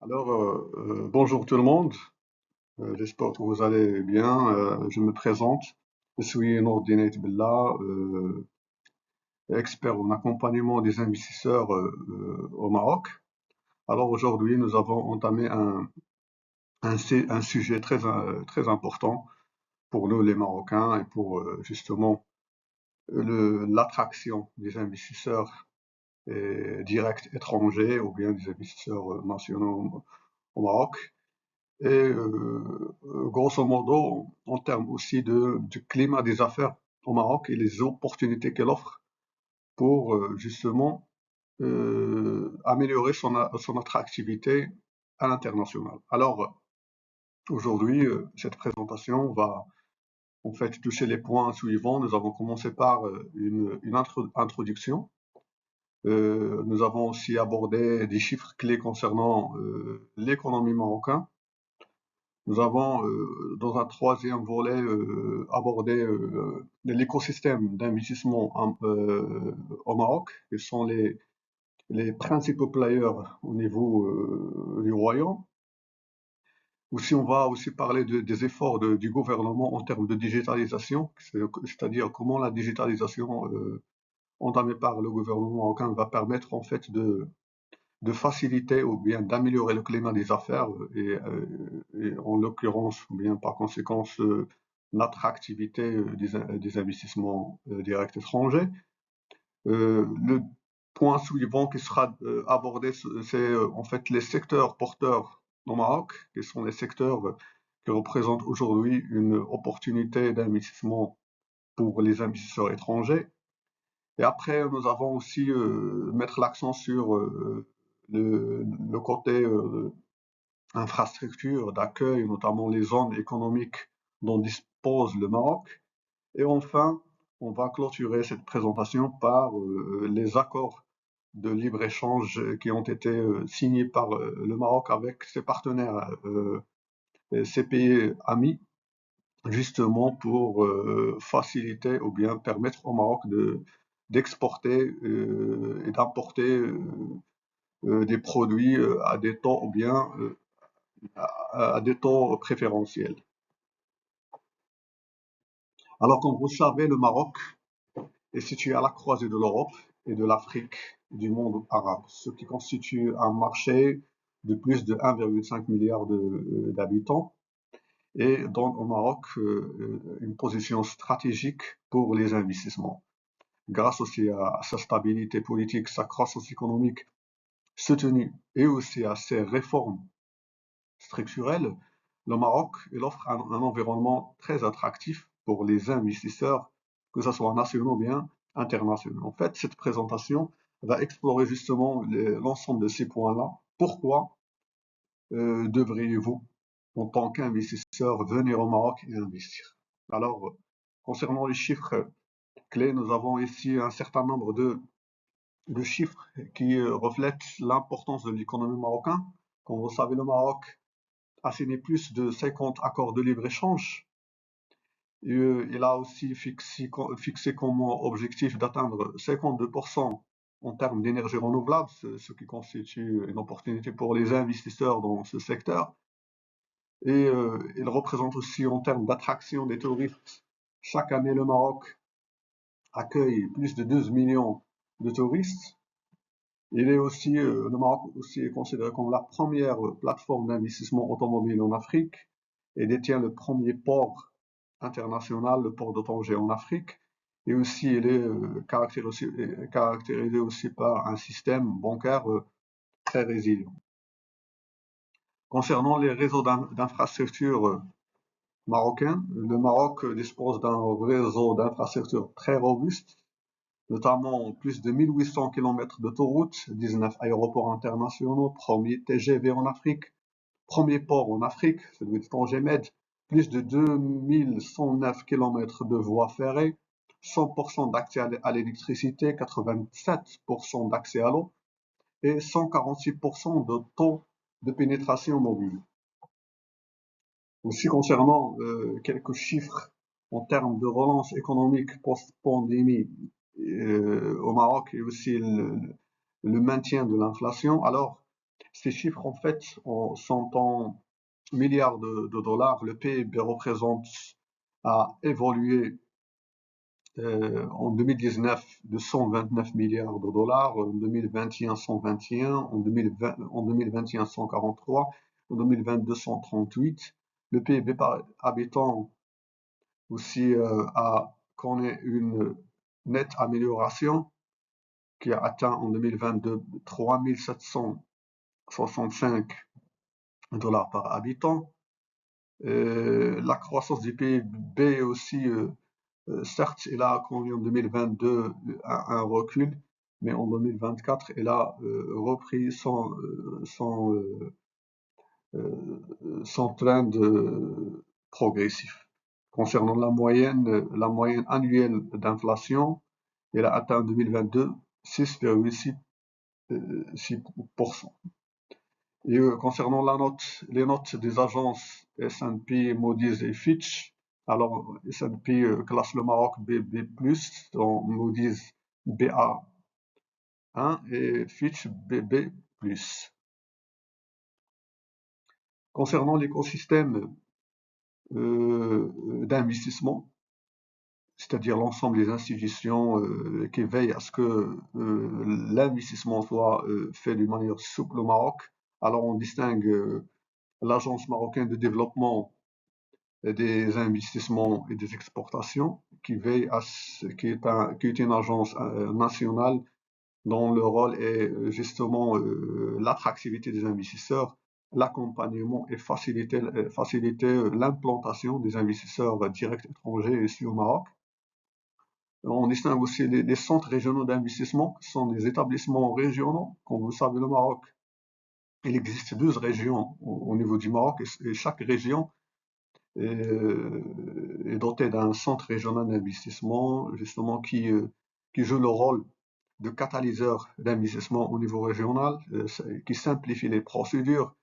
Bonjour tout le monde. J'espère que vous allez bien. Je me présente. Je suis Nourdine Billah, expert en accompagnement des investisseurs au Maroc. Alors aujourd'hui, nous avons entamé un sujet très important pour nous les Marocains et pour justement l'attraction des investisseurs directs étrangers ou bien des investisseurs nationaux au Maroc. Grosso modo, en termes aussi du climat des affaires au Maroc et les opportunités qu'elle offre pour justement améliorer son attractivité à l'international. Alors, aujourd'hui, cette présentation va en fait toucher les points suivants. Nous avons commencé par une introduction. Nous avons aussi abordé des chiffres clés concernant l'économie marocaine. Nous avons, dans un troisième volet, abordé l'écosystème d'investissement au Maroc, qui sont les principaux players au niveau du royaume. Aussi, on va aussi parler des efforts du gouvernement en termes de digitalisation, c'est-à-dire comment la digitalisation entamée par le gouvernement marocain va permettre en fait de faciliter ou bien d'améliorer le climat des affaires et en l'occurrence ou bien par conséquence l'attractivité des investissements directs étrangers. Le point suivant qui sera abordé, c'est en fait les secteurs porteurs au Maroc, qui sont les secteurs qui représentent aujourd'hui une opportunité d'investissement pour les investisseurs étrangers. Et après, nous avons aussi mettre l'accent sur le côté infrastructure d'accueil, notamment les zones économiques dont dispose le Maroc. Et enfin, on va clôturer cette présentation par les accords de libre-échange qui ont été signés par le Maroc avec ses partenaires, ses pays amis, justement pour faciliter ou bien permettre au Maroc d'exporter et d'importer des produits à des taux ou bien à des taux préférentiels. Alors, comme vous le savez, le Maroc est situé à la croisée de l'Europe et de l'Afrique et du monde arabe, ce qui constitue un marché de plus de 1,5 milliard d'habitants et donne au Maroc une position stratégique pour les investissements. Grâce aussi à sa stabilité politique, sa croissance économique soutenue et aussi à ses réformes structurelles, le Maroc il offre un environnement très attractif pour les investisseurs, que ce soit nationaux ou bien internationaux. En fait, cette présentation va explorer justement l'ensemble de ces points-là. Pourquoi devriez-vous, en tant qu'investisseur, venir au Maroc et investir? Alors, concernant les chiffres clés, nous avons ici un certain nombre de chiffres qui reflètent l'importance de l'économie marocaine. Comme vous savez, le Maroc a signé plus de 50 accords de libre-échange. Il a aussi fixé comme objectif d'atteindre 52% en termes d'énergie renouvelable, ce qui constitue une opportunité pour les investisseurs dans ce secteur. Et il représente aussi en termes d'attraction des touristes. Chaque année, le Maroc accueille plus de 12 millions de touristes. Le Maroc aussi est considéré comme la première plateforme d'investissement automobile en Afrique et détient le premier port international, le port de Tanger en Afrique. Et aussi, il est caractérisé aussi par un système bancaire très résilient. Concernant les réseaux d'infrastructures marocains, le Maroc dispose d'un réseau d'infrastructures très robuste, notamment plus de 1800 km d'autoroutes, 19 aéroports internationaux, premier TGV en Afrique, premier port en Afrique, celui de Tanger-Med, plus de 2109 km de voies ferrées, 100% d'accès à l'électricité, 87% d'accès à l'eau et 146% de taux de pénétration mobile. Aussi concernant quelques chiffres en termes de relance économique post-pandémie au Maroc et aussi le maintien de l'inflation. Alors, Ces chiffres, en fait, sont en milliards de dollars. Le PIB a évolué en 2019 de 129 milliards de dollars, en 2021 121, en 2021 143, en 2022 138. Le PIB par habitant aussi connaît une nette amélioration qui a atteint en 2022 3 765 dollars par habitant. La croissance du PIB aussi, certes, elle a connu en 2022 un recul, mais en 2024, elle a repris son trend progressif. Concernant la moyenne annuelle d'inflation, elle a atteint en 2022 6,6%. Et concernant les notes des agences S&P, Moody's et Fitch, alors S&P classe le Maroc BB+, Moody's BA1 et Fitch BB+. Concernant l'écosystème d'investissement, c'est-à-dire l'ensemble des institutions qui veillent à ce que l'investissement soit fait d'une manière souple au Maroc, alors on distingue l'Agence marocaine de développement des investissements et des exportations, qui est une agence nationale dont le rôle est justement l'attractivité des investisseurs, l'accompagnement et faciliter l'implantation des investisseurs directs étrangers ici au Maroc. On distingue aussi les centres régionaux d'investissement, qui sont des établissements régionaux. Comme vous le savez, le Maroc, il existe 12 régions au niveau du Maroc, et chaque région est dotée d'un centre régional d'investissement, justement, qui joue le rôle de catalyseur d'investissement au niveau régional, qui simplifie les procédures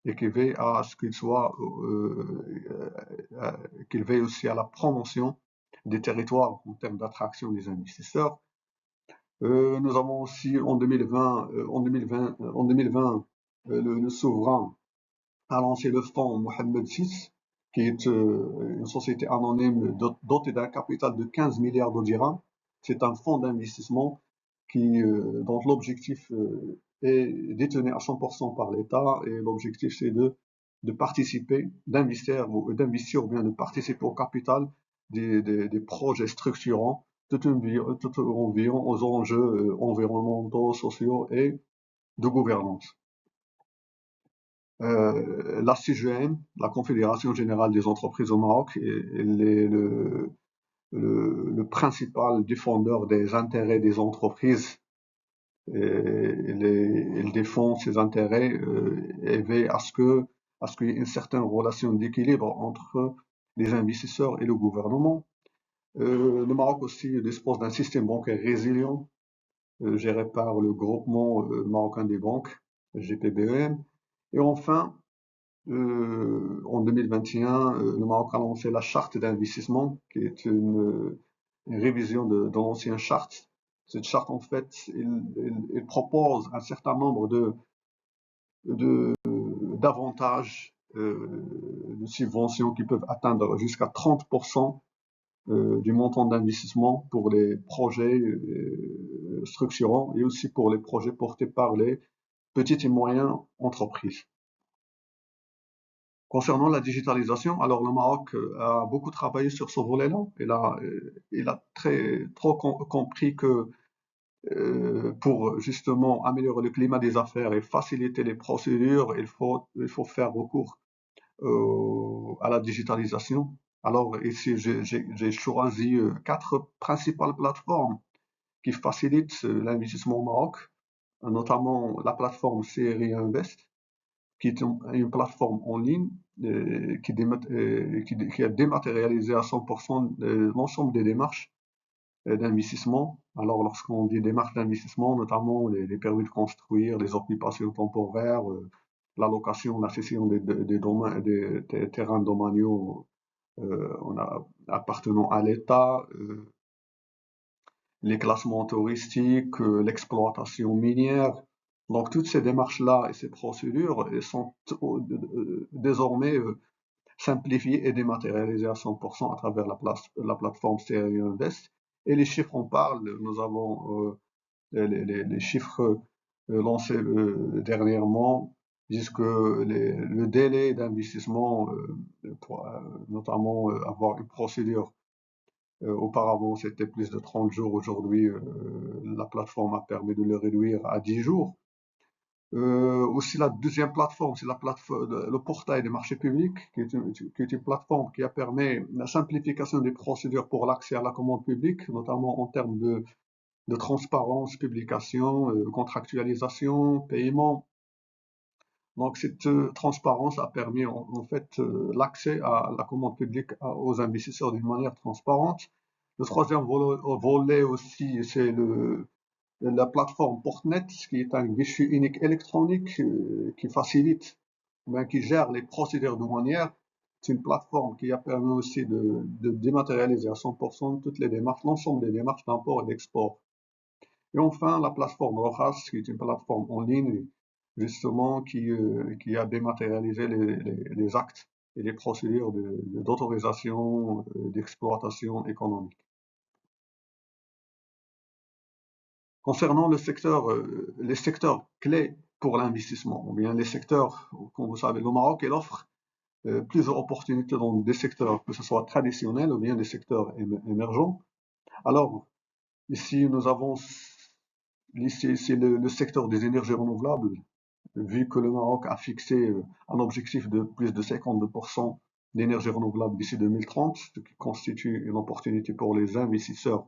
et qui veille à ce qu'il veille aussi à la promotion des territoires en termes d'attraction des investisseurs. Nous avons aussi en 2020, le souverain a lancé le fonds Mohamed VI, qui est une société anonyme dotée d'un capital de 15 milliards de dirhams. C'est un fonds d'investissement dont l'objectif est détenu à 100% par l'État, et l'objectif c'est de participer, d'investir ou bien de participer au capital des projets structurants tout en veillant aux enjeux environnementaux, sociaux et de gouvernance. La CGM, la Confédération générale des entreprises au Maroc, elle est le principal défendeur des intérêts des entreprises. Elle défend ses intérêts et veille à ce qu'il y ait une certaine relation d'équilibre entre les investisseurs et le gouvernement. Le Maroc aussi dispose d'un système bancaire résilient géré par le groupement marocain des banques, GPBEM. Et enfin, en 2021, le Maroc a lancé la charte d'investissement, qui est une révision de l'ancienne charte. Cette charte, en fait, elle propose un certain nombre d'avantages, de subventions qui peuvent atteindre jusqu'à 30% du montant d'investissement pour les projets structurants et aussi pour les projets portés par les petites et moyennes entreprises. Concernant la digitalisation, alors le Maroc a beaucoup travaillé sur ce volet-là. Il a trop compris que pour justement améliorer le climat des affaires et faciliter les procédures, il faut faire recours à la digitalisation. Alors ici, j'ai choisi 4 principales plateformes qui facilitent l'investissement au Maroc, notamment la plateforme CRI Invest, qui est une plateforme en ligne qui a dématérialisé à 100% l'ensemble des démarches d'investissement. Alors, lorsqu'on dit démarches d'investissement, notamment les permis de construire, les occupations temporaires, la location, la cession des terrains domaniaux appartenant à l'État, les classements touristiques, l'exploitation minière, Donc toutes ces démarches-là et ces procédures sont désormais simplifiées et dématérialisées à 100% à travers la plateforme Stereo Invest. Et les chiffres en parlent. Nous avons les chiffres lancés dernièrement disent que le délai d'investissement pour notamment avoir une procédure auparavant c'était plus de 30 jours, aujourd'hui la plateforme a permis de le réduire à 10 jours. Aussi la deuxième plateforme, c'est la plateforme, le portail des marchés publics, qui est une plateforme qui a permis la simplification des procédures pour l'accès à la commande publique, notamment en termes de transparence, publication, contractualisation, paiement. Donc cette transparence a permis en fait l'accès à la commande publique aux investisseurs d'une manière transparente. Le troisième volet aussi, c'est la plateforme Portnet, qui est un guichet unique électronique qui facilite, qui gère les procédures douanières. C'est une plateforme qui a permis aussi de dématérialiser à 100% toutes les démarches, l'ensemble des démarches d'import et d'export. Et enfin, la plateforme Rojas, qui est une plateforme en ligne, justement, qui a dématérialisé les actes et les procédures d'autorisation, d'exploitation économique. Concernant les secteurs clés pour l'investissement, ou bien les secteurs, comme vous savez, le Maroc, il offre plusieurs opportunités dans des secteurs, que ce soit traditionnels ou bien des secteurs émergents. Alors, ici, nous avons Ici, c'est le secteur des énergies renouvelables, vu que le Maroc a fixé un objectif de plus de 52% d'énergie renouvelable d'ici 2030, ce qui constitue une opportunité pour les investisseurs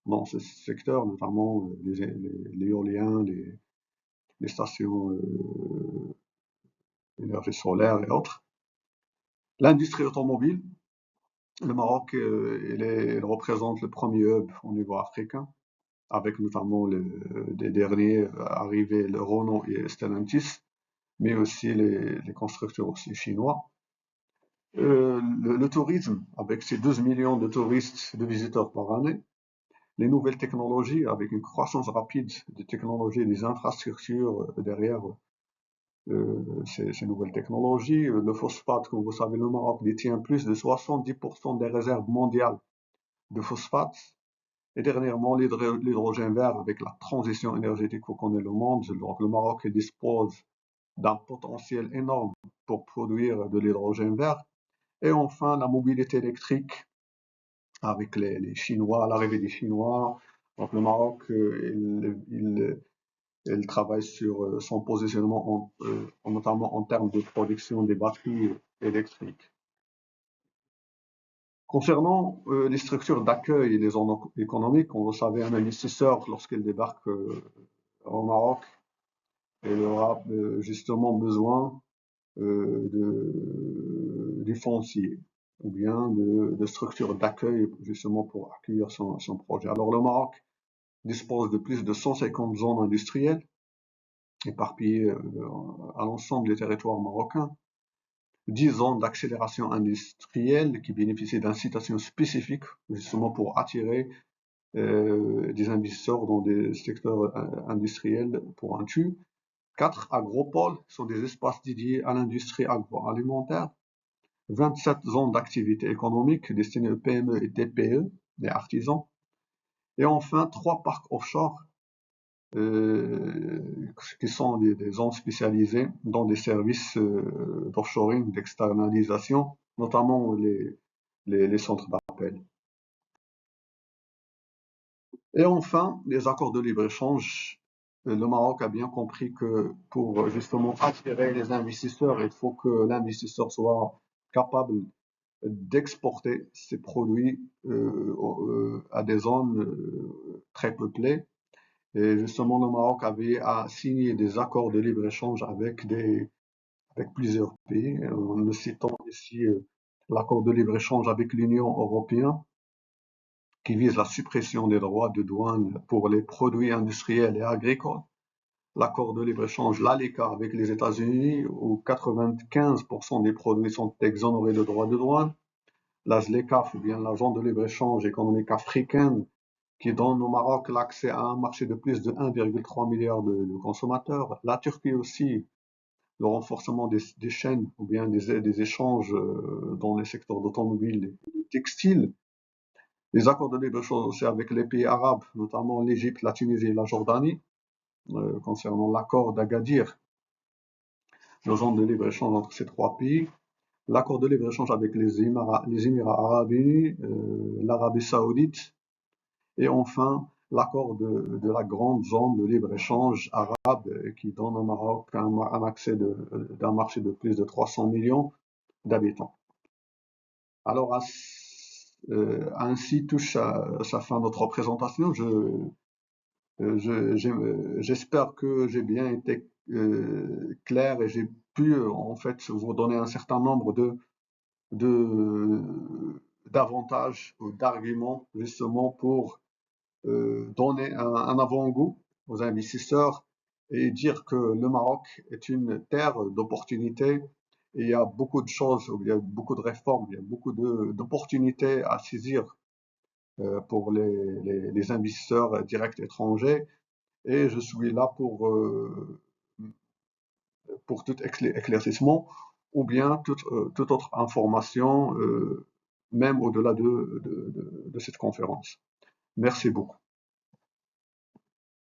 dans ce secteur, notamment l'éolien, les stations d'énergie solaire et autres. L'industrie automobile, le Maroc, il représente le premier hub au niveau africain, avec notamment des derniers arrivés, le Renault et Stellantis, mais aussi les constructeurs aussi chinois. Le tourisme, avec ses 12 millions de touristes, de visiteurs par année, les nouvelles technologies, avec une croissance rapide des technologies et des infrastructures derrière ces nouvelles technologies. Le phosphate, comme vous savez, le Maroc détient plus de 70% des réserves mondiales de phosphate. Et dernièrement, l'hydrogène vert, avec la transition énergétique qu'on connaît le monde. Donc, le Maroc dispose d'un potentiel énorme pour produire de l'hydrogène vert. Et enfin, la mobilité électrique avec les Chinois, l'arrivée des Chinois. Donc le Maroc, il travaille sur son positionnement, notamment en termes de production des batteries électriques. Concernant les structures d'accueil et les zones économiques, on le savait, un investisseur, lorsqu'il débarque au Maroc, il aura justement besoin du foncier ou bien de structures d'accueil justement pour accueillir son projet. Alors le Maroc dispose de plus de 150 zones industrielles éparpillées à l'ensemble des territoires marocains, 10 zones d'accélération industrielle qui bénéficient d'incitations spécifiques justement pour attirer des investisseurs dans des secteurs industriels pointus. 4 agropoles sont des espaces dédiés à l'industrie agroalimentaire. 27 zones d'activité économique destinées aux PME et TPE, les artisans. Et enfin, 3 parcs offshore qui sont des zones spécialisées dans des services d'offshoring, d'externalisation, notamment les centres d'appel. Et enfin, les accords de libre-échange. Le Maroc a bien compris que pour justement attirer les investisseurs, il faut que l'investisseur soit capable d'exporter ses produits à des zones très peuplées. Et justement, le Maroc avait à signer des accords de libre-échange avec plusieurs pays. En citant ici l'accord de libre-échange avec l'Union européenne, qui vise la suppression des droits de douane pour les produits industriels et agricoles. L'accord de libre-échange, l'ALECA, avec les États-Unis, où 95% des produits sont exonérés de droits de douane. La ZLECAf, ou bien la zone de libre-échange économique africaine, qui donne au Maroc l'accès à un marché de plus de 1,3 milliard de consommateurs. La Turquie aussi, le renforcement des chaînes ou bien des échanges dans les secteurs d'automobile et de textile. Les accords de libre-échange aussi avec les pays arabes, notamment l'Égypte, la Tunisie et la Jordanie, concernant l'accord d'Agadir, le genre de libre-échange entre ces trois pays. L'accord de libre-échange avec les Émirats arabes unis, l'Arabie saoudite, et enfin l'accord de la grande zone de libre-échange arabe qui donne au Maroc un accès d'un marché de plus de 300 millions d'habitants. Alors, ainsi touche à sa fin notre présentation. J'espère que j'ai bien été clair et j'ai pu en fait vous donner un certain nombre de d'avantages ou d'arguments justement pour donner un avant-goût aux investisseurs et dire que le Maroc est une terre d'opportunités et il y a beaucoup de choses, il y a beaucoup de réformes, il y a beaucoup d'opportunités à saisir pour les investisseurs directs étrangers et je suis là pour tout éclaircissement ou bien toute autre information, même au-delà de cette conférence. Merci beaucoup.